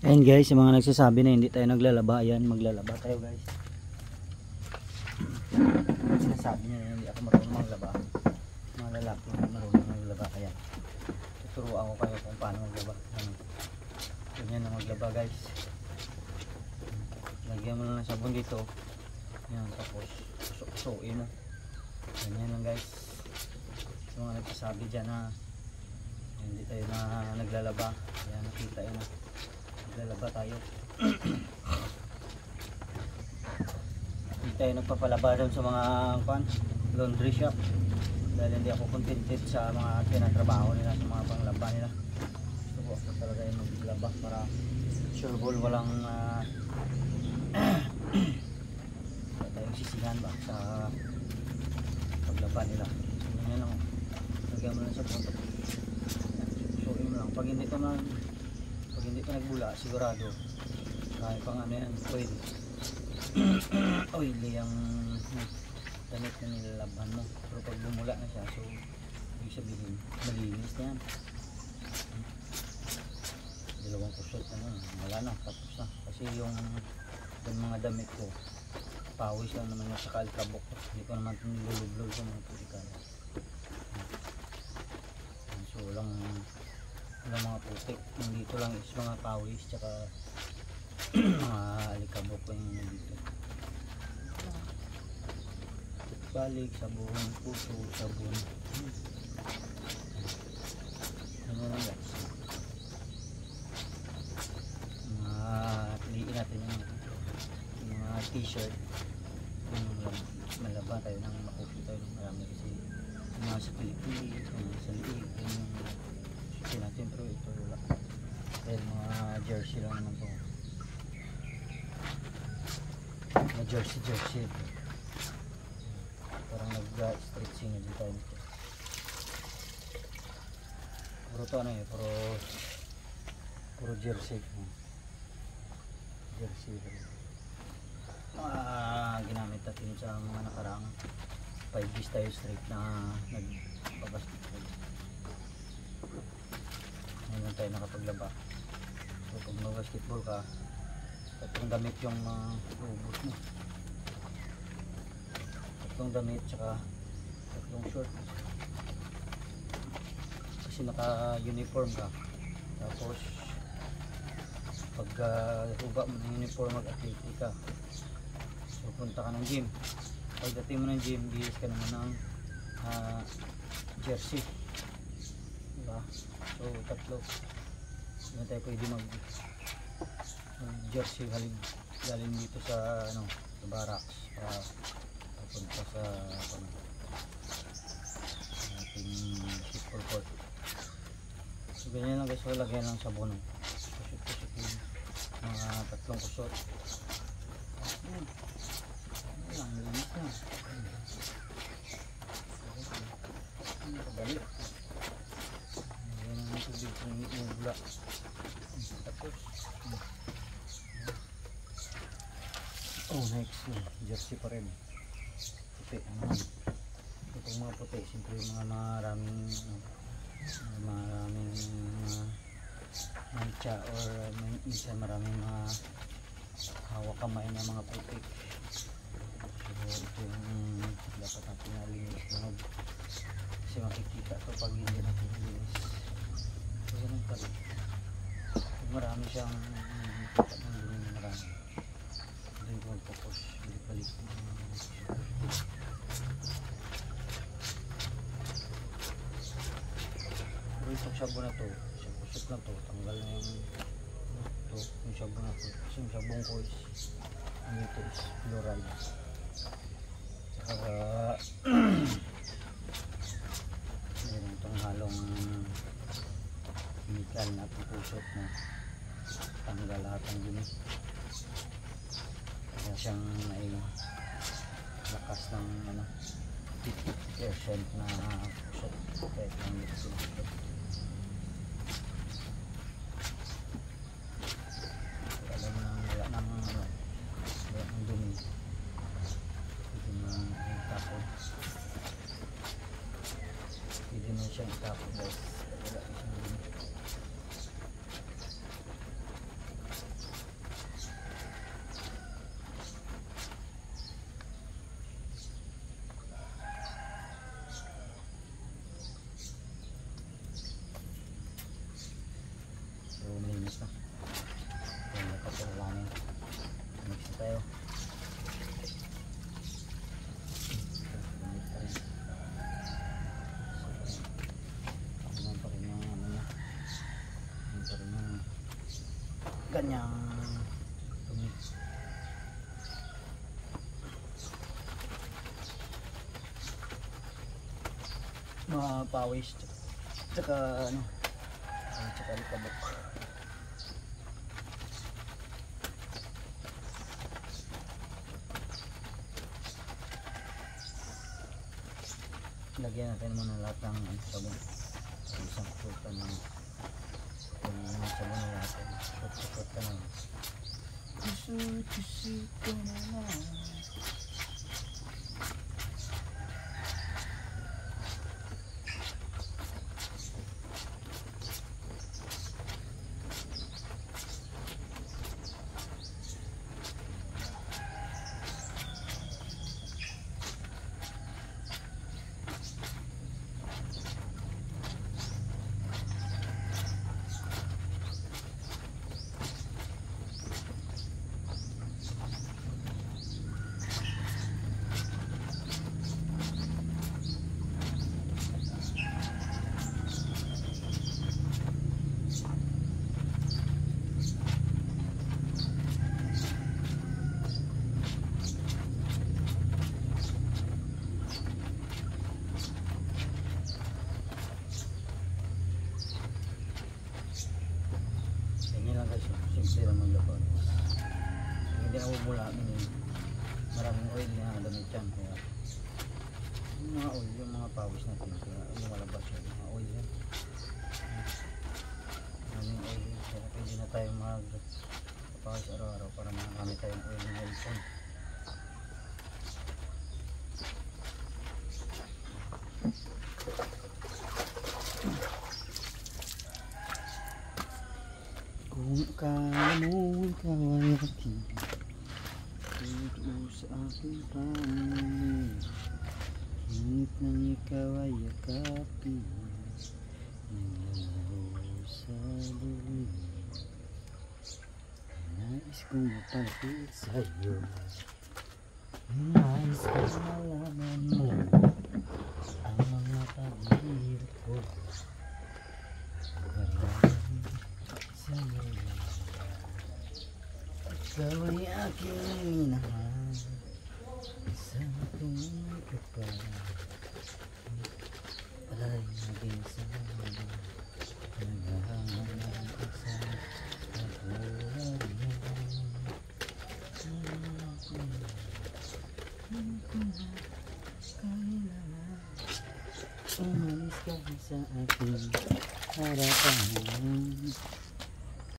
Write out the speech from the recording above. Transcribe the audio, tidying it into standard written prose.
Ayan guys, yung mga nagsasabi na hindi tayo naglalaba, ayan, maglalaba tayo guys. Sinasabi niya hindi ako marunong maglaba. Mga lalaki marunong maglaba, kaya tuturuan ko kayo kung paano maglaba. Ganyan na maglaba guys. Lagyan mo lang ng sabon dito. Ayan, tapos susuin mo. Ganyan lang guys. Yung mga nagsasabi dyan na hindi tayo na naglalaba, ayan, nakita yun na naglalaba tayo. Hindi tayo nagpapalaba doon sa mga laundry shop dahil hindi ako contented sa mga tinatrabaho nila, sa mga panglaba nila. Gusto ko talaga yung maglaba para sure ball walang wala tayong sisihan ba sa paglaba nila. Ganyan lang, lagyan mo lang sa punto, susuin mo lang. Pag hindi ka nagbula, sigurado kahit pang ano yan, oily ang damit na nilalaban mo. Pero pag bumula na siya, so ibig sabihin malinis na yan. Dalawang kusot wala na, tapos na. Kasi yung mga damit ko pawis lang naman yung sa kalkabok, hindi ko naman nilulublog sa mga pulikan. So walang mga putik, dito lang is mga pawis tsaka mga alikabok lang yung dito. Balik, sabon, puso, sabon. Ano lang guys, piliin natin yung mga t-shirt yung malaba tayo nang makupi tayo ng marami, kasi yung mga sa Pilipinas, sa liig yung susi natin, pero ito wala dahil mga jersey lang naman to, mga jersey parang nag-stretching na din tayo. Puro to ano yun, puro jersey ginamit natin sa mga nakaraang 5 days tayo straight na nagbabasketball. Ngayon tayo nakapaglaba. So pag nagbabasketball ka, tatlong damit yung ubos mo, tatlong damit tsaka tatlong short, kasi naka uniform ka. Tapos pag huga mo ng uniform, mag-athletic ka, so punta ka ng gym. Pagdating mo ng gym, bihis ka naman ng jersey, diba? So tatlo, hindi tayo pwede mag jersey galing dito sa sa barracks papunta sa ating football court. So ganyan lang guys, so lagyan ng sabon, kusot-kusot mga tatlong kusot. Ang linis na. Balik. Ayan ang tubig kung bula. Tapos next jersey pa rin. Puti naman. Itong mga puti, siyempre mga maraming mancha or minsan maraming mga hawak kamay na mga puti. So ito yung dapat natin nalinis tunog, kasi makikita ito pag hindi natin nalinis. So ganun pa rin, pag marami siyang kita ng dumi, marami doon ko mag-focus, balik-balik. Pero itong sabon na to, kusot na to, tanggal na yung sabon na to, kasi yung sabon ko is ito is fluoride. Meron itong halong chemical na pupusot na tanggal lahat ng dumi, kaya siyang may lakas ng 50% na pusot kahit lang dito. Alam mo nang wala ng dumi, pwede mo siyang itapon guys, wala siyang dumi. kanin. Mix na tayo. Ganyan pa rin yung ano niya. Ganyan pa rin yung ganyang tumi. Mga pawis tsaka ano, tsaka likabok. Lagyan natin muna lahat ng sabon. Isang kuta ng sabon na natin. Kuta na. Kusi ko na lang. Simple lang maglaba. Hindi na bubula maraming oil na damit yan, kaya yung mga oil, yung mga pawis natin, kaya lumalabas yun, mga oil yan. Maraming oil, kaya pwede na tayo magpapawis araw-araw para makamit tayong oil na oil phone. Kung akala mo ikaw ay aking tuto sa aking pangin, hingit nang ikaw ay yakapin, naglalaro sa dilim. Nais kong mapalapit sa'yo, nais kong malaman mo ang mga paghihirap ko. Ikaw ay aking minahal, isang tumingin ka pa, pala'y naging sama, naghahanap ka sa katulad mo. Kailangan umalis ka sa aking harapan.